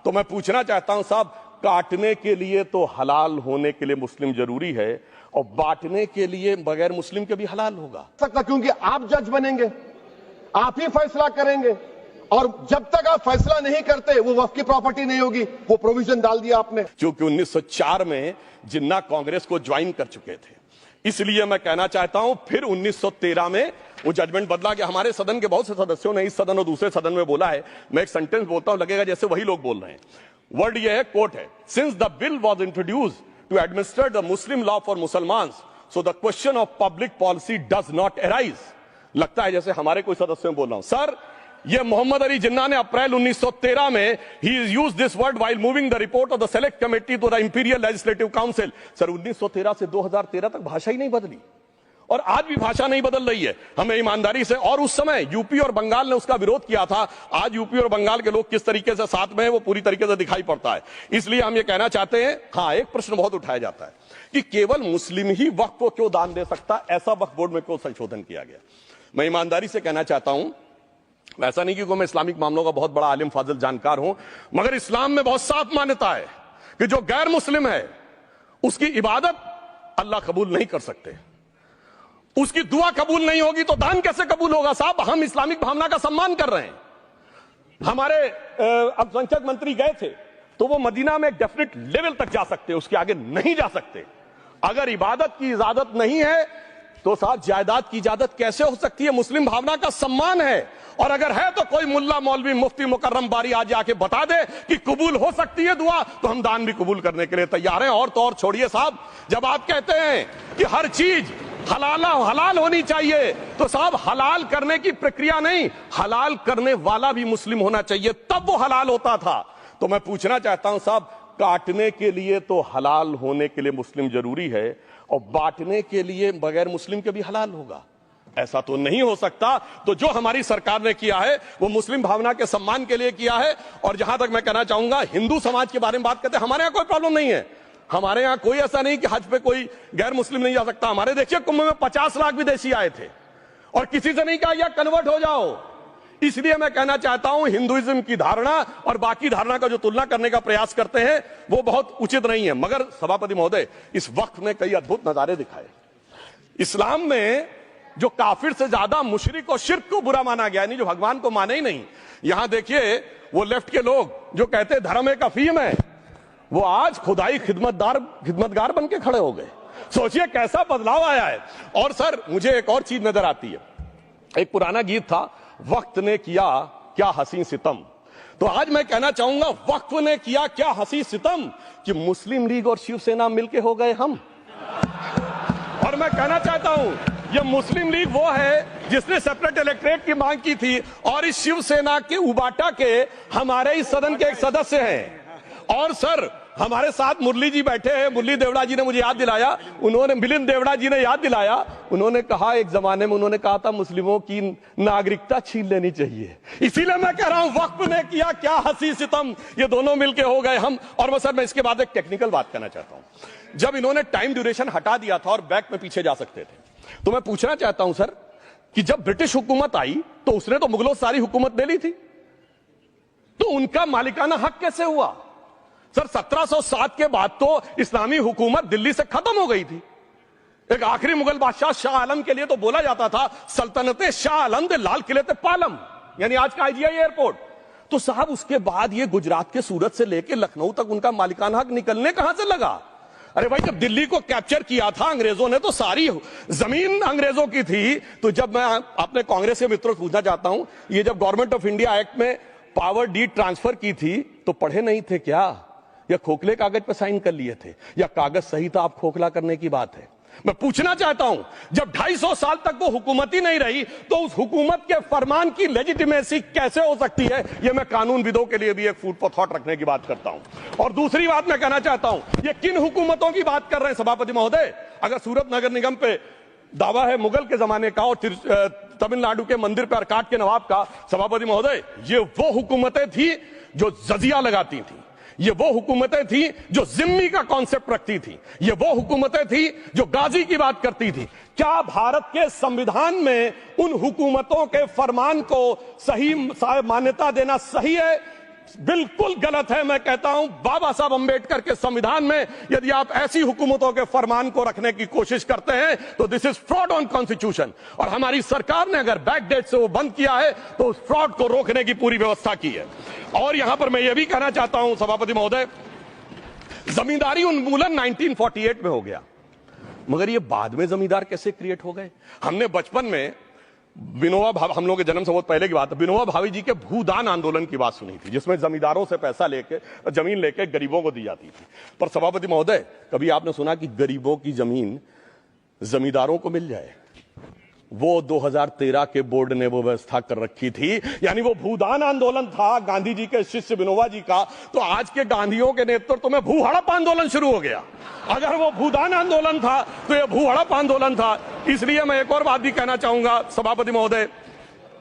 तो मैं पूछना चाहता हूं साहब, काटने के लिए तो हलाल होने के लिए मुस्लिम जरूरी है और बांटने के लिए बगैर मुस्लिम के भी हलाल होगा सकता, क्योंकि आप जज बनेंगे, आप ही फैसला करेंगे और जब तक आप फैसला नहीं करते वो वक्फ की प्रॉपर्टी नहीं होगी। वो प्रोविजन डाल दिया आपने। क्योंकि 1904 में जिन्ना कांग्रेस को ज्वाइन कर चुके थे, इसलिए मैं कहना चाहता हूं फिर 1913 में वो जजमेंट बदला कि हमारे सदन के बहुत से सदस्यों ने इस सदन और दूसरे सदन में बोला है। मैं एक सेंटेंस बोलता हूं, लगेगा जैसे वही लोग बोल रहे हैं। वर्ड ये है, कोट है, since the bill was introduce to administer the Muslim law for मुसलमान, so the question of public policy does not arise. लगता है जैसे हमारे कोई सदस्यों में बोल रहा हूं। सर, ये मोहम्मद अली जिन्ना ने अप्रैल 1913 में ही use this word while moving the report of the select committee to the imperial legislative council. Sir, 1913 से 2013 तक भाषा ही नहीं बदली और आज भी भाषा नहीं बदल रही है। हमें ईमानदारी से, और उस समय यूपी और बंगाल ने उसका विरोध किया था। आज यूपी और बंगाल के लोग किस तरीके से साथ में है वो पूरी तरीके से दिखाई पड़ता है। इसलिए हम ये कहना चाहते हैं, हाँ, एक प्रश्न बहुत उठाया जाता है कि केवल मुस्लिम ही वक्फ को क्यों दान दे सकता, ऐसा वक्फ बोर्ड में क्यों संशोधन किया गया। मैं ईमानदारी से कहना चाहता हूं, ऐसा नहीं कि मैं इस्लामिक मामलों का बहुत बड़ा आलिम फाजिल जानकार हूं, मगर इस्लाम में बहुत साफ मान्यता है कि जो गैर मुस्लिम है उसकी इबादत अल्लाह कबूल नहीं कर सकते, उसकी दुआ कबूल नहीं होगी तो दान कैसे कबूल होगा। साहब, हम इस्लामिक भावना का सम्मान कर रहे हैं। हमारे अल्पसंख्यक मंत्री गए थे तो वो मदीना में एक डेफिनेट लेवल तक जा सकते, उसके आगे नहीं जा सकते। अगर इबादत की इजाजत नहीं है तो साहब जायदाद की इजाजत कैसे हो सकती है। मुस्लिम भावना का सम्मान है, और अगर है तो कोई मुल्ला मौलवी मुफ्ती मुकर्रम बारी आज आके बता दे कि कबूल हो सकती है दुआ, तो हम दान भी कबूल करने के लिए तैयार हैं। और तो और छोड़िए साहब, जब आप कहते हैं कि हर चीज हलाल होनी चाहिए, तो साहब हलाल करने की प्रक्रिया नहीं, हलाल करने वाला भी मुस्लिम होना चाहिए, तब वो हलाल होता था। तो मैं पूछना चाहता हूं साहब, काटने के लिए तो हलाल होने के लिए मुस्लिम जरूरी है और बांटने के लिए बगैर मुस्लिम के भी हलाल होगा, ऐसा तो नहीं हो सकता। तो जो हमारी सरकार ने किया है वो मुस्लिम भावना के सम्मान के लिए किया है। और जहां तक मैं कहना चाहूंगा, हिंदू समाज के बारे में बात करते हैं, हमारे यहां कोई प्रॉब्लम नहीं है। हमारे यहां कोई ऐसा नहीं कि हज पे कोई गैर मुस्लिम नहीं जा सकता। हमारे देखिए कुंभ में 50 लाख विदेशी आए थे और किसी से नहीं कहा या कन्वर्ट हो जाओ। इसलिए मैं कहना चाहता हूं, हिंदुइज्म की धारणा और बाकी धारणा का जो तुलना करने का प्रयास करते हैं वो बहुत उचित नहीं है। मगर सभापति महोदय, इस वक्त में कई अद्भुत नजारे दिखाए। इस्लाम में जो काफिर से ज्यादा मुशरिक और शिर्क को बुरा माना गया, नहीं जो भगवान को माने ही नहीं। यहां देखिए वो लेफ्ट के लोग जो कहते धर्म एक अफीम है, वो आज खुदाई खिदमतगार बन के खड़े हो गए। सोचिए कैसा बदलाव आया है। और सर, मुझे एक और चीज नजर आती है। एक पुराना गीत था, वक्त ने किया क्या हसी सितम। तो आज मैं कहना चाहूंगा, वक्त ने किया क्या हसी सितम कि मुस्लिम लीग और शिवसेना मिलके हो गए हम। और मैं कहना चाहता हूं, यह मुस्लिम लीग वो है जिसने सेपरेट इलेक्टोरेट की मांग की थी, और इस शिवसेना के उबाटा के हमारे इस सदन के एक सदस्य हैं। और सर, हमारे साथ मुरली जी बैठे हैं। मुरली देवड़ा जी ने मुझे याद दिलाया, उन्होंने मिलिंद देवड़ा जी ने याद दिलाया, उन्होंने कहा एक जमाने में उन्होंने कहा था मुस्लिमों की नागरिकता छीन लेनी चाहिए। इसीलिए मैं कह रहा हूं, वक्त ने किया क्या हसी सितम, ये दोनों मिलके हो गए हम। और सर, मैं इसके बाद एक टेक्निकल बात करना चाहता हूं। जब इन्होंने टाइम ड्यूरेशन हटा दिया था और बैक में पीछे जा सकते थे, तो मैं पूछना चाहता हूं सर कि जब ब्रिटिश हुकूमत आई तो उसने तो मुगलों सारी हुकूमत ले ली थी, तो उनका मालिकाना हक कैसे हुआ। सर, 1707 के बाद तो इस्लामी हुकूमत दिल्ली से खत्म हो गई थी। एक आखिरी मुगल बादशाह शाह आलम के लिए तो बोला जाता था सल्तनते शाह आलम दे लाल किले ते पालम, यानी आज का IGI एयरपोर्ट। तो साहब उसके बाद ये गुजरात के सूरत से लेकर लखनऊ तक उनका मालिकाना हक निकलने कहां से लगा। अरे भाई, जब दिल्ली को कैप्चर किया था अंग्रेजों ने तो सारी जमीन अंग्रेजों की थी। तो जब मैं अपने कांग्रेस के मित्रों से पूछना चाहता हूं, ये जब गवर्नमेंट ऑफ इंडिया एक्ट में पावर डीड ट्रांसफर की थी तो पढ़े नहीं थे क्या, या खोखले कागज पर साइन कर लिए थे, या कागज सही था, आप खोखला करने की बात है। मैं पूछना चाहता हूं, जब 250 साल तक वो हुकूमत ही नहीं रही तो उस हुकूमत के फरमान की लेजिटिमेसी कैसे हो सकती है। यह मैं कानूनविदों के लिए भी एक फूड फॉर थॉट रखने की बात करता हूं। और दूसरी बात मैं कहना चाहता हूं, ये किन हुकूमतों की बात कर रहे हैं सभापति महोदय। अगर सूरत नगर निगम पे दावा है मुगल के जमाने का और तमिलनाडु के मंदिर पर अरकाट के नवाब का, सभापति महोदय, ये वो हुकूमतें थी जो जजिया लगाती थी, ये वो हुकूमतें थी जो जिम्मी का कॉन्सेप्ट रखती थी, ये वो हुकूमतें थी जो गाजी की बात करती थी। क्या भारत के संविधान में उन हुकूमतों के फरमान को सही मान्यता देना सही है बिल्कुल गलत है। मैं कहता हूं बाबा साहब अंबेडकर के संविधान में यदि आप ऐसी हुकूमतों के फरमान को रखने की कोशिश करते हैं तो this is fraud on constitution. और हमारी सरकार ने अगर बैक डेट से वो बंद किया है तो उस फ्रॉड को रोकने की पूरी व्यवस्था की है। और यहां पर मैं ये भी कहना चाहता हूं सभापति महोदय, जमींदारी उन्मूलन 1948 में हो गया, मगर ये बाद में जमींदार कैसे क्रिएट हो गए? हमने बचपन में विनोबा भावे, हम लोगों के जन्म से बहुत पहले की बात है, विनोबा भावे जी के भूदान आंदोलन की बात सुनी थी, जिसमें जमींदारों से पैसा लेके जमीन लेके गरीबों को दी जाती थी। पर सभापति महोदय, कभी आपने सुना कि गरीबों की जमीन जमींदारों को मिल जाए? वो 2013 के बोर्ड ने वो व्यवस्था कर रखी थी। यानी वो भूदान आंदोलन था गांधी जी के शिष्य विनोबा जी का, तो आज के गांधियों के नेतृत्व में भू हड़प आंदोलन शुरू हो गया। अगर वो भूदान आंदोलन था तो ये भू हड़प आंदोलन था। इसलिए मैं एक और बात भी कहना चाहूंगा सभापति महोदय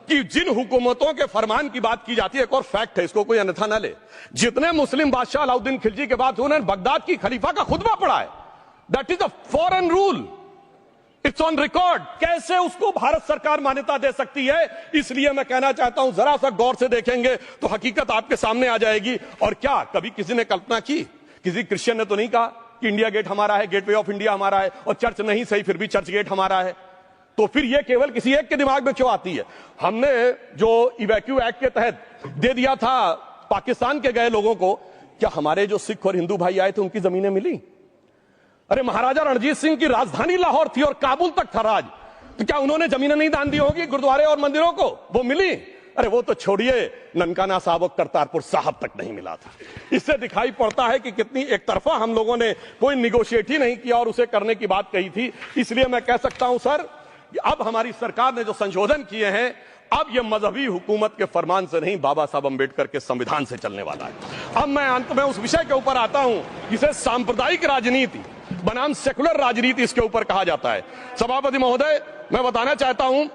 कि जिन हुकूमतों के फरमान की बात की जाती है, एक और फैक्ट है, इसको कोई अन्यथा न ले, जितने मुस्लिम बादशाह अलाउद्दीन खिलजी के बाद उन्होंने बगदाद की खलीफा का खुतबा पढ़ा है। That is a foreign rule, it's on record. कैसे उसको भारत सरकार मान्यता दे सकती है? इसलिए मैं कहना चाहता हूं जरा सा गौर से देखेंगे तो हकीकत आपके सामने आ जाएगी। और क्या कभी किसी ने कल्पना की, किसी क्रिश्चियन ने तो नहीं कहा कि इंडिया गेट हमारा है, गेटवे ऑफ इंडिया हमारा है, और चर्च नहीं सही फिर भी चर्च गेट हमारा है? तो फिर यह केवल किसी एक के दिमाग में क्यों आती है? हमने जो इवैक्यू एक्ट के तहत दे दिया था पाकिस्तान के गए लोगों को, क्या हमारे जो सिख और हिंदू भाई आए थे उनकी जमीनें मिली? अरे महाराजा रणजीत सिंह की राजधानी लाहौर थी और काबुल तक था राज, तो क्या उन्होंने जमीनें नहीं दान दी होगी गुरुद्वारे और मंदिरों को? वो मिली? अरे वो तो छोड़िए, ननकाना साहब और करतारपुर साहब तक नहीं मिला था। इससे दिखाई पड़ता है कि कितनी एक तरफा हम लोगों ने कोई निगोशिएट ही नहीं किया और उसे करने की बात कही थी। इसलिए मैं कह सकता हूं सर कि अब हमारी सरकार ने जो संशोधन किए हैं, अब यह मजहबी हुकूमत के फरमान से नहीं, बाबा साहब अंबेडकर के संविधान से चलने वाला है। अब मैं अंत में उस विषय के ऊपर आता हूं जिसे सांप्रदायिक राजनीति बनाम सेकुलर राजनीति इसके ऊपर कहा जाता है। सभापति महोदय, मैं बताना चाहता हूं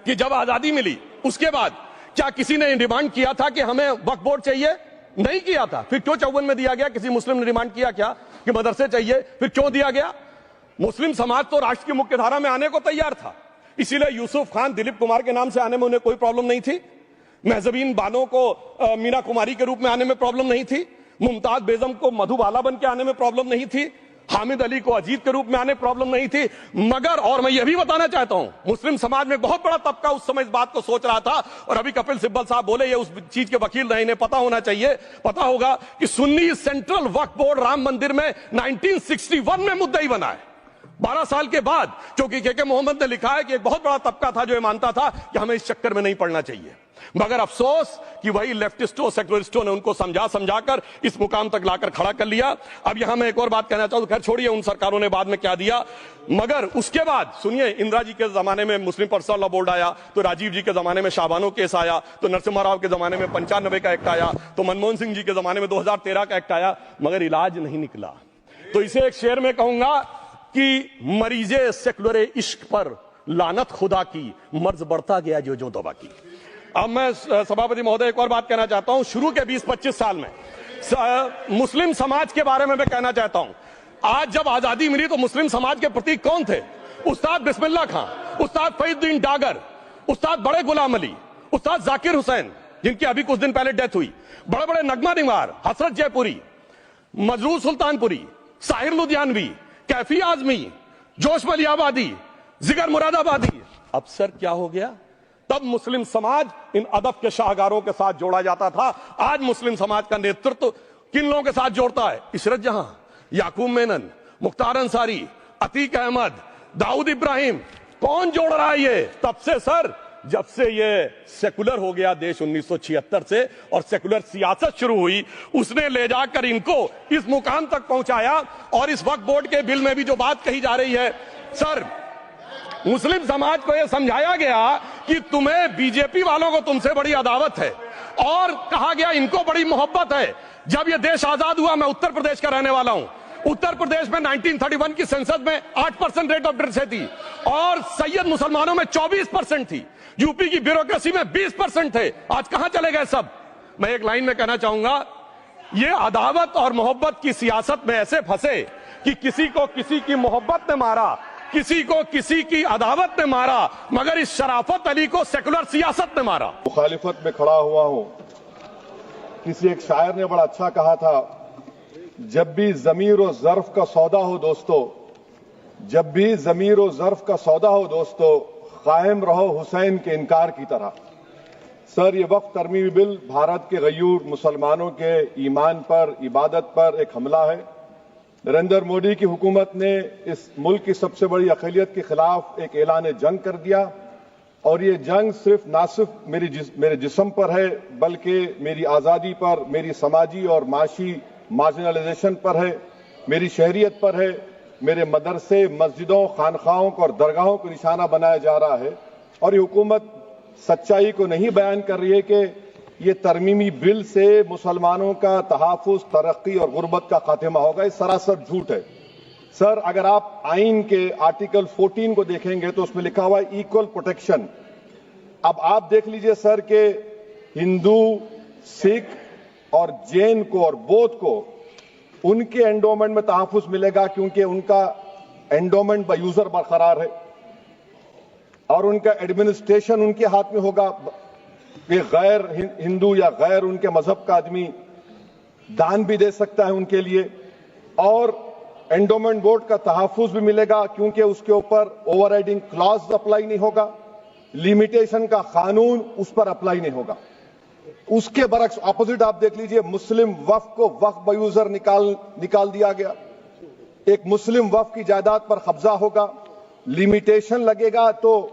कि जब आजादी मिली उसके बाद क्या किसी ने डिमांड किया था कि हमें वक्फ बोर्ड चाहिए? नहीं किया था। फिर क्यों 54 में दिया गया? किसी मुस्लिम ने डिमांड किया क्या कि मदरसे चाहिए? फिर क्यों दिया गया? मुस्लिम समाज तो राष्ट्र की मुख्य धारा में आने को तैयार था, इसीलिए यूसुफ खान, दिलीप कुमार के नाम से आने में उन्हें कोई प्रॉब्लम नहीं थी। महजबीन बानो को मीना कुमारी के रूप में आने में प्रॉब्लम नहीं थी। मुमताज बेगम को मधुबाला बन के आने में प्रॉब्लम नहीं थी। हामिद अली को अजीत के रूप में आने प्रॉब्लम नहीं थी। मगर और मैं यह भी बताना चाहता हूं, मुस्लिम समाज में बहुत बड़ा तबका उस समय इस बात को सोच रहा था, और अभी कपिल सिब्बल साहब बोले, ये उस चीज के वकील नहीं, इन्हें पता होना चाहिए, पता होगा कि सुन्नी सेंट्रल वक्फ बोर्ड राम मंदिर में 1961 में मुद्दई बना है, 12 साल के बाद। क्योंकि के मोहम्मद ने लिखा है कि एक बहुत बड़ा तबका था जो ये मानता था कि हमें इस चक्कर में नहीं पड़ना चाहिए। मगर अफसोस कि वही लेफ्टिस्टों, सेकुलरिस्टों ने उनको समझाकर इस मुकाम तक लाकर खड़ा कर लिया। अब यहां मैं एक और बात कहना चाहूं, खैर छोड़िए उन सरकारों ने बाद में क्या दिया, मगर उसके बाद सुनिए, इंदिरा जी के जमाने में मुस्लिम पर्सनल लॉ बोर्ड आया, तो राजीव जी के जमाने में शाहबानो केस आया, तो नरसिम्हा राव के जमाने में 95 का एक्ट आया, तो मनमोहन सिंह जी के जमाने में 2013 का एक्ट आया, मगर इलाज नहीं निकला। तो इसे एक शेर में कहूंगा कि मरीजे सेकुलर इश्क पर लानत खुदा की, मर्ज बढ़ता गया जो तौबा की। अब मैं सभापति महोदय एक और बात कहना चाहता हूं, शुरू के 20-25 साल में मुस्लिम समाज के बारे में मैं कहना चाहता हूं। आज जब आजादी मिली तो मुस्लिम समाज के प्रतीक कौन थे? उस्ताद बिस्मिल्लाह खां, उस्ताद फरीदुद्दीन डागर, उस्ताद बड़े गुलाम अली, उस्ताद जाकिर हुसैन, जिनकी अभी कुछ दिन पहले डेथ हुई, बड़े बड़े नगमा निगार, हसरत जयपुरी, मजरूर सुल्तानपुरी, साहिर लुधियानवी, कैफी आजमी, जोश मलियाबादी, जिगर मुरादाबादी। अब सर क्या हो गया? तब मुस्लिम समाज इन अदब के शाहकारों के साथ जोड़ा जाता था। आज मुस्लिम समाज का नेतृत्व किन लोगों के साथ जोड़ता है? इशरत जहां, याकूब मेनन, मुख्तार अंसारी, अतीक अहमद, दाऊद इब्राहिम। कौन जोड़ रहा है ये? तब से सर, जब से ये सेकुलर हो गया देश 1976 से और सेकुलर सियासत शुरू हुई, उसने ले जाकर इनको इस मुकाम तक पहुंचाया। और इस वक्फ बोर्ड के बिल में भी जो बात कही जा रही है सर, मुस्लिम समाज को यह समझाया गया कि तुम्हें बीजेपी वालों को तुमसे बड़ी अदावत है, और कहा गया इनको बड़ी मोहब्बत है। जब यह देश आजाद हुआ, मैं उत्तर प्रदेश का रहने वाला हूं, उत्तर प्रदेश में 1931 की सेंसस में 8% रेट ऑफ डेथ थी और सैयद मुसलमानों में 24% थी। यूपी की ब्यूरोक्रेसी में 20% थे। आज कहां चले गए सब? मैं एक लाइन में कहना चाहूंगा, ये अदावत और मोहब्बत की सियासत में ऐसे फंसे कि किसी को किसी की मोहब्बत ने मारा, किसी को किसी की अदावत ने मारा, मगर इस शराफत अली को सेकुलर सियासत ने मारा। मुखालिफत में खड़ा हुआ हूं किसी एक शायर ने बड़ा अच्छा कहा था, जब भी ज़मीर और ज़र्फ का सौदा हो दोस्तों, जब भी ज़मीर और ज़र्फ का सौदा हो दोस्तों, कायम रहो हुसैन के इनकार की तरह। सर, ये वक्फ तरमीमी बिल भारत के गयूर मुसलमानों के ईमान पर, इबादत पर एक हमला है। नरेंद्र मोदी की हुकूमत ने इस मुल्क की सबसे बड़ी अक़लियत के खिलाफ एक ऐलान जंग कर दिया, और ये जंग ना सिर्फ मेरे जिस्म पर है, बल्कि मेरी आज़ादी पर, मेरी समाजी और माशी मार्जिनलाइजेशन पर है, मेरी शहरियत पर है, मेरे मदरसे, मस्जिदों, खानखाहों को और दरगाहों को निशाना बनाया जा रहा है। और ये हुकूमत सच्चाई को नहीं बयान कर रही है कि ये तरमीमी बिल से मुसलमानों का तहफ़्फ़ुज़, तरक्की और गुर्बत का खात्मा होगा। ये सरासर झूठ है। सर, अगर आप आइन के आर्टिकल 14 को देखेंगे तो उसमें लिखा हुआ है इक्वल प्रोटेक्शन। अब आप देख लीजिए सर कि हिंदू, सिख और जैन को और बौद्ध को उनके एंडोमेंट में तहफ़्फ़ुज़ मिलेगा, क्योंकि उनका एंडोमेंट बाय यूजर बरकरार है और उनका एडमिनिस्ट्रेशन उनके हाथ में होगा। कि गैर हिंदू या गैर उनके मजहब का आदमी दान भी दे सकता है उनके लिए, और एंडोमेंट बोर्ड का तहफ़्फ़ुज़ भी मिलेगा, क्योंकि उसके ऊपर ओवरराइडिंग क्लॉज अप्लाई नहीं होगा, लिमिटेशन का कानून उस पर अप्लाई नहीं होगा। उसके बरक्स ऑपोजिट आप देख लीजिए, मुस्लिम वक्फ को वक्फ बाय यूजर निकाल दिया गया। एक मुस्लिम वक्फ की जायदाद पर कब्जा होगा, लिमिटेशन लगेगा, तो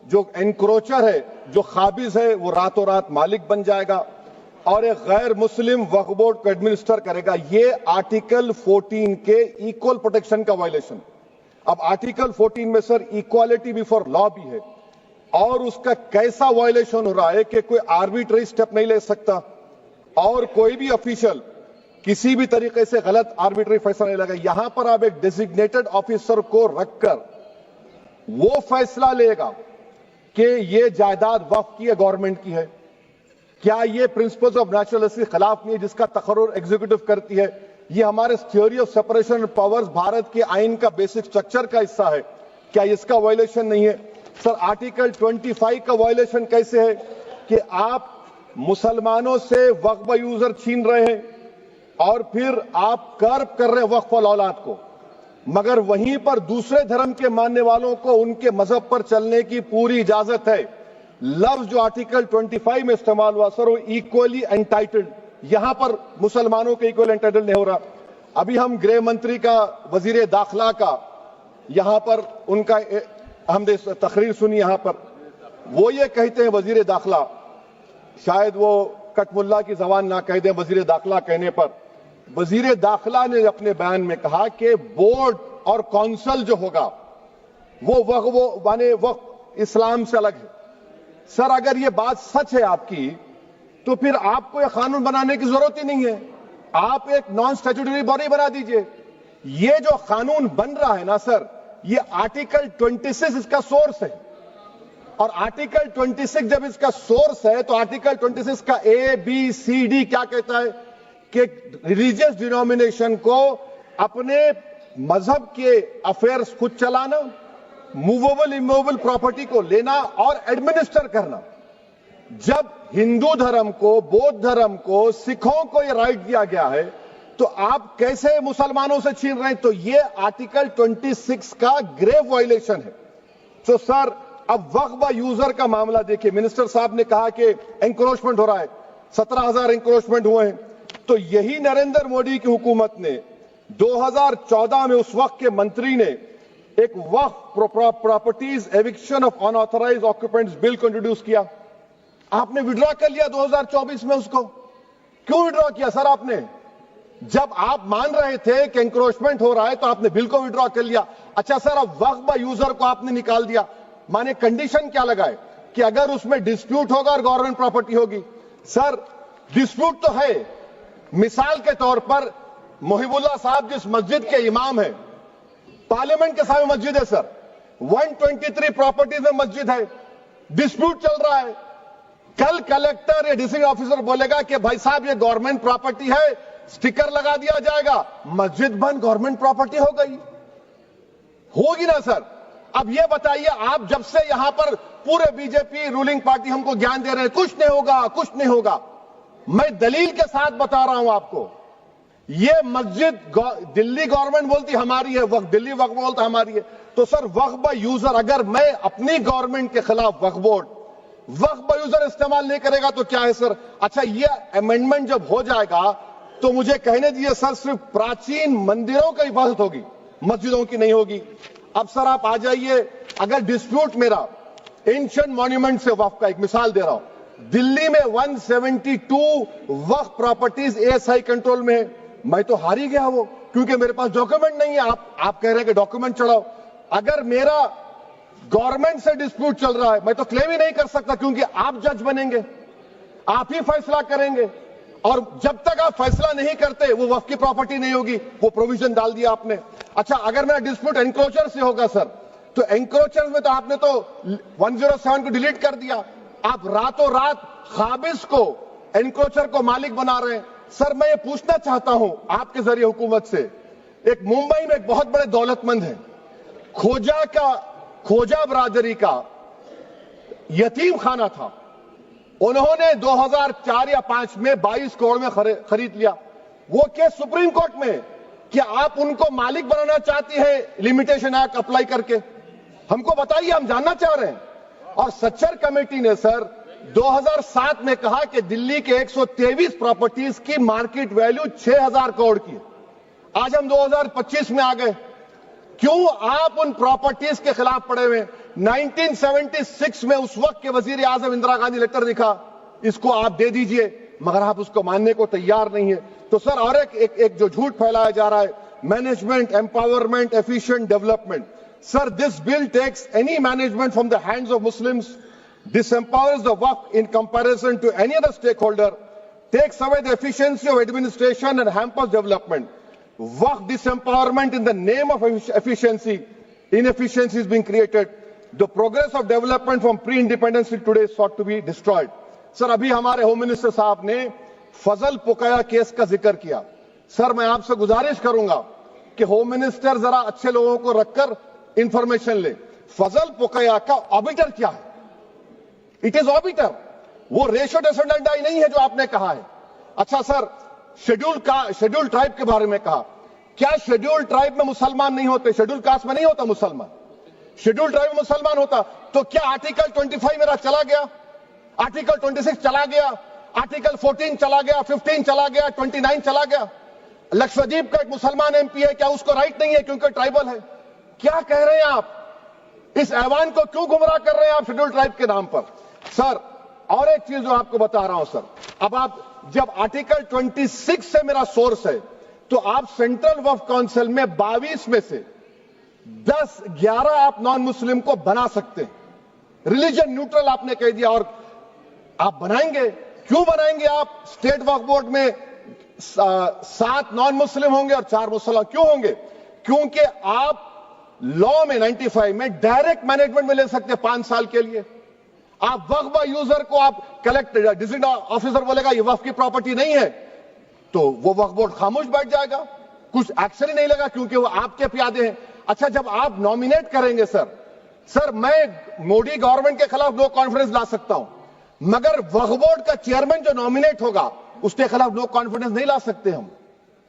जो एनक्रोचर है, जो खाबिज है, वो रातों रात मालिक बन जाएगा और एक गैर मुस्लिम वक्फ बोर्ड को एडमिनिस्टर करेगा। ये आर्टिकल 14 के इक्वल प्रोटेक्शन का वायलेशन। अब आर्टिकल 14 में सर इक्वालिटी बिफोर लॉ भी है, और उसका कैसा वायलेशन हो रहा है कि कोई आर्बिट्ररी स्टेप नहीं ले सकता और कोई भी ऑफिशियल किसी भी तरीके से गलत आर्बिट्ररी फैसला नहीं लेगा। यहां पर आप एक डेजिग्नेटेड ऑफिसर को रखकर वो फैसला लेगा कि ये जायदाद वक्फ की है, गवर्नमेंट की है। क्या ये प्रिंसिपल्स ऑफ नेचुरल के खिलाफ नहीं है, जिसका तकर्रुर एग्जीक्यूटिव करती है? ये हमारे theory of separation of powers, Bharat के आइन का बेसिक स्ट्रक्चर का हिस्सा है। क्या इसका वायलेशन नहीं है? सर, आर्टिकल 25 का वायलेशन कैसे है कि आप मुसलमानों से वक्फ बाय यूजर छीन रहे हैं और फिर आप कर्ब कर रहे हैं वक्फ वाल औलाद को, मगर वहीं पर दूसरे धर्म के मानने वालों को उनके मजहब पर चलने की पूरी इजाजत है। लफ्ज जो आर्टिकल 25 में इस्तेमाल हुआ सर, वो इक्वली एंटाइटल्ड, यहां पर मुसलमानों के इक्वल एंटाइटल्ड नहीं हो रहा। अभी हम गृह मंत्री का, वजीर दाखिला का यहां पर उनका हमने तकरीर सुनी, यहां पर वो ये कहते हैं, वजीर दाखिला, शायद वो कटमुल्ला की जबान ना कह दें, वजीर दाखिला कहने पर वजीर दाखिला ने अपने बयान में कहा कि बोर्ड और काउंसिल जो होगा वो माने वक्फ इस्लाम से अलग है। सर, अगर ये बात सच है आपकी, तो फिर आपको यह कानून बनाने की जरूरत ही नहीं है। आप एक नॉन स्टैट्यूटरी बॉडी बना दीजिए। ये जो कानून बन रहा है ना सर, ये आर्टिकल 26 इसका सोर्स है, और आर्टिकल 26 जब इसका सोर्स है तो आर्टिकल 26 का ABCD क्या कहता है कि रिलीजियस डिनोमिनेशन को अपने मजहब के अफेयर्स खुद चलाना, मूवेबल इमूवेबल प्रॉपर्टी को लेना और एडमिनिस्टर करना। जब हिंदू धर्म को, बौद्ध धर्म को, सिखों को यह राइट दिया गया है, तो आप कैसे मुसलमानों से छीन रहे हैं? तो ये आर्टिकल 26 का ग्रेव वायलेशन है। तो सर, अब वक्फ बाय यूजर का मामला देखिए, मिनिस्टर साहब ने कहा कि एंक्रोचमेंट हो रहा है, 17,000 एंक्रोचमेंट हुए हैं। तो यही नरेंद्र मोदी की हुकूमत ने 2014 में उस वक्त के मंत्री ने एक वक्फ properties eviction of unauthorised occupants bill को इंट्रोड्यूस किया। आपने विड्रॉ कर लिया 2024 में उसको। क्यों विड्रॉ किया सर आपने? जब आप मान रहे थे कि एंक्रोचमेंट हो रहा है तो आपने बिल को विड्रॉ कर लिया। अच्छा सर, अब वक्फ बाय यूजर को आपने निकाल दिया, माने कंडीशन क्या लगाए कि अगर उसमें डिस्प्यूट होगा और गवर्नमेंट प्रॉपर्टी होगी। सर, डिस्प्यूट तो है। मिसाल के तौर पर मोहिबुल्लाह साहब जिस मस्जिद के इमाम है, पार्लियामेंट के सामने मस्जिद है सर, 123 प्रॉपर्टीज में मस्जिद है, डिस्प्यूट चल रहा है। कल कलेक्टर या डिस्ट्रिक्ट ऑफिसर बोलेगा कि भाई साहब ये गवर्नमेंट प्रॉपर्टी है, स्टिकर लगा दिया जाएगा, मस्जिद बंद, गवर्नमेंट प्रॉपर्टी हो गई, होगी ना सर? अब ये बताइए, आप जब से यहां पर पूरे बीजेपी रूलिंग पार्टी हमको ज्ञान दे रहे हैं कुछ नहीं होगा, कुछ नहीं होगा, मैं दलील के साथ बता रहा हूं आपको। ये मस्जिद दिल्ली गवर्नमेंट बोलती हमारी है, वक्फ दिल्ली वक्फ बोलता हमारी है। तो सर वक्फ बाय यूजर, अगर मैं अपनी गवर्नमेंट के खिलाफ वक्फ बोर्ड वक्फ बाय यूजर इस्तेमाल नहीं करेगा तो क्या है सर? अच्छा, ये अमेंडमेंट जब हो जाएगा तो मुझे कहने दीजिए सर, सिर्फ प्राचीन मंदिरों की इबादत होगी, मस्जिदों की नहीं होगी। अब सर आप आ जाइए, अगर डिस्प्यूट मेरा एंशिएंट मॉन्यूमेंट से वक्फ का, एक मिसाल दे रहा हूं, दिल्ली में 172 वक्फ प्रॉपर्टीज एएसआई कंट्रोल में है। मैं तो हार ही गया वो, क्योंकि मेरे पास डॉक्यूमेंट नहीं है। आप कह रहे हैं कि डॉक्यूमेंट चढ़ाओ। अगर मेरा गवर्नमेंट से डिस्प्यूट चल रहा है, मैं तो क्लेम ही नहीं कर सकता, क्योंकि आप जज बनेंगे, आप ही फैसला करेंगे, और जब तक आप फैसला नहीं करते वो वक्फ की प्रॉपर्टी नहीं होगी। वो प्रोविजन डाल दिया आपने। अच्छा, अगर मेरा डिस्प्यूट एनक्रोचर से होगा सर, तो एनक्रोचर में तो आपने तो 107 को डिलीट कर दिया। आप रातों रात खाबिज को, एनक्रोचर को मालिक बना रहे हैं। सर मैं ये पूछना चाहता हूं आपके जरिए हुकूमत से, एक मुंबई में एक बहुत बड़े दौलतमंद है, खोजा बरादरी का यतीम खाना था। उन्होंने 2004 या 5 में 22 करोड़ में खरीद लिया। वो केस सुप्रीम कोर्ट में कि आप उनको मालिक बनाना चाहती है लिमिटेशन एक्ट अप्लाई करके, हमको बताइए, हम जानना चाह रहे हैं। और सच्चर कमेटी ने सर 2007 में कहा कि दिल्ली के 123 प्रॉपर्टीज की मार्केट वैल्यू 6000 करोड़ की। आज हम 2025 में आ गए, क्यों आप उन प्रॉपर्टीज के खिलाफ पड़े हुए? 1976 में उस वक्त के वजीर आजम इंदिरा गांधी लेटर लिखा, इसको आप दे दीजिए, मगर आप उसको मानने को तैयार नहीं है। तो सर और एक जो झूठ फैलाया जा रहा है, management, empowerment, efficient development. Sir this bill takes any management from the hands of Muslims, disempowers the waqf in comparison to any other stakeholder, takes away the efficiency of administration and hampers development. Waqf disempowerment in the name of efficiency, inefficiency is being created. The progress of development from pre-independence till today sought to be destroyed. Sir अभी हमारे home minister साहब ने फजल पुकाया case का जिक्र किया। Sir मैं आपसे गुजारिश करूंगा कि होम मिनिस्टर जरा अच्छे लोगों को रखकर इंफॉर्मेशन ले। फजल पुकाया का ऑबिटर क्या है? इट इज ऑबिटर, वो रेशो डिसेंडेंटाई नहीं है जो आपने कहा है। अच्छा सर, शेड्यूल ट्राइब के बारे में कहा, क्या शेड्यूल ट्राइब में मुसलमान नहीं होते? शेड्यूल कास्ट में नहीं होता मुसलमान, शेड्यूल ट्राइब में मुसलमान होता। तो क्या आर्टिकल 25 मेरा चला गया, आर्टिकल 26 चला गया, आर्टिकल 14 चला गया, 15 चला गया, 29 चला गया? लक्षद्वीप का एक मुसलमान एमपी है, क्या उसको राइट नहीं है क्योंकि ट्राइबल है? क्या कह रहे हैं आप? इस ऐवान को क्यों गुमराह कर रहे हैं आप शेड्यूल ट्राइब के नाम पर? सर और एक चीज जो आपको बता रहा हूं सर, अब आप जब आर्टिकल 26 से मेरा सोर्स है, तो आप सेंट्रल वक्फ काउंसिल में 22 में से 11 आप नॉन मुस्लिम को बना सकते हैं। रिलीजन न्यूट्रल आपने कह दिया, और आप बनाएंगे, क्यों बनाएंगे आप? स्टेट वक्फ बोर्ड में 7 नॉन मुस्लिम होंगे और 4 मुसलमान क्यों होंगे? क्योंकि आप लॉ में 95 में डायरेक्ट मैनेजमेंट में ले सकते हैं 5 साल के लिए। आप वक्फ बाय यूजर को आप कलेक्टर डिस्ट्रिक्ट ऑफिसर बोलेगा ये वक्फ की प्रॉपर्टी नहीं है, तो वो वक्फ बोर्ड खामोश बैठ जाएगा, कुछ एक्शन ही नहीं लेगा, क्योंकि वो आपके प्यादे हैं। अच्छा, जब आप नॉमिनेट करेंगे सर मैं मोदी गवर्नमेंट के खिलाफ नो कॉन्फिडेंस ला सकता हूं, मगर वक्फ बोर्ड का चेयरमैन जो नॉमिनेट होगा उसके खिलाफ नो कॉन्फिडेंस नहीं ला सकते, हम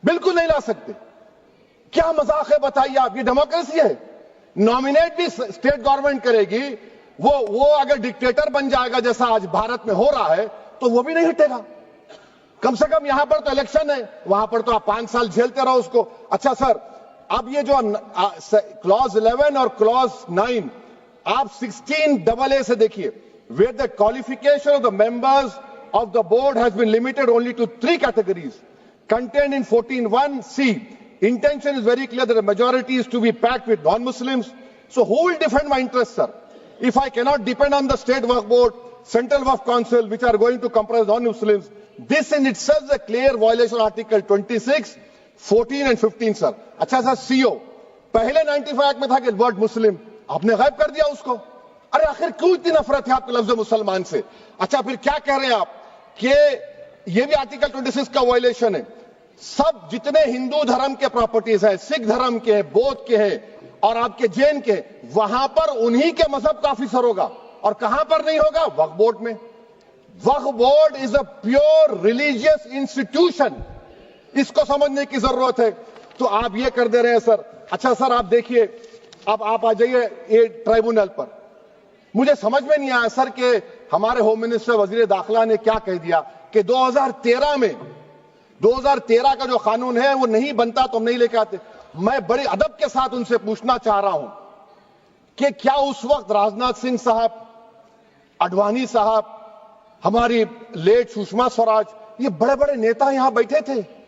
बिल्कुल नहीं ला सकते। क्या मजाक है बताइए आप? ये डेमोक्रेसी है? नॉमिनेट भी स्टेट गवर्नमेंट करेगी, वो अगर डिक्टेटर बन जाएगा जैसा आज भारत में हो रहा है, तो वो भी नहीं हटेगा। कम से कम यहां पर तो इलेक्शन है, वहां पर तो आप 5 साल झेलते रहो उसको। अच्छा सर, अब ये जो क्लॉज 11 और क्लॉज 9 आप 16AA से देखिए, where the qualification of the members of the board has been limited only to 3 categories contained in 14(1)(c. Intention is very clear that the majority is to be packed with non-Muslims. So who will defend my interests, sir? If I cannot depend on the state waqf board, central waqf council, which are going to comprise non-Muslims, this in itself is a clear violation of Article 26, 14 and 15, sir. अच्छा sir, CO पहले 95 act में था कि word मुस्लिम, आपने गायब कर दिया उसको। अरे आखिर क्यों इतनी नफरत है आपके लफ्ज मुसलमान से? अच्छा फिर क्या कह रहे हैं आप कि ये भी आर्टिकल 26 का वायलेशन है? सब जितने हिंदू धर्म के प्रॉपर्टीज है, सिख धर्म के हैं, बौद्ध के हैं और आपके जैन के, वहां पर उन्हीं के मजहब का ऑफिसर होगा, और कहां पर नहीं होगा? वक्फ बोर्ड में। वक्फ board is a pure religious institution, इसको समझने की जरूरत है। तो आप ये कर दे रहे हैं सर। अच्छा सर, आप देखिए, अब आप आ जाइए ये ट्राइब्यूनल पर। मुझे समझ में नहीं आया सर कि हमारे होम मिनिस्टर वजीर दाखिला ने क्या कह दिया कि 2013 का जो कानून है वो नहीं बनता तो हम नहीं लेके आते। मैं बड़े अदब के साथ उनसे पूछना चाह रहा हूं कि क्या उस वक्त राजनाथ सिंह साहब, अडवाणी साहब, हमारी लेट सुषमा स्वराज, ये बड़े बड़े नेता यहां बैठे थे?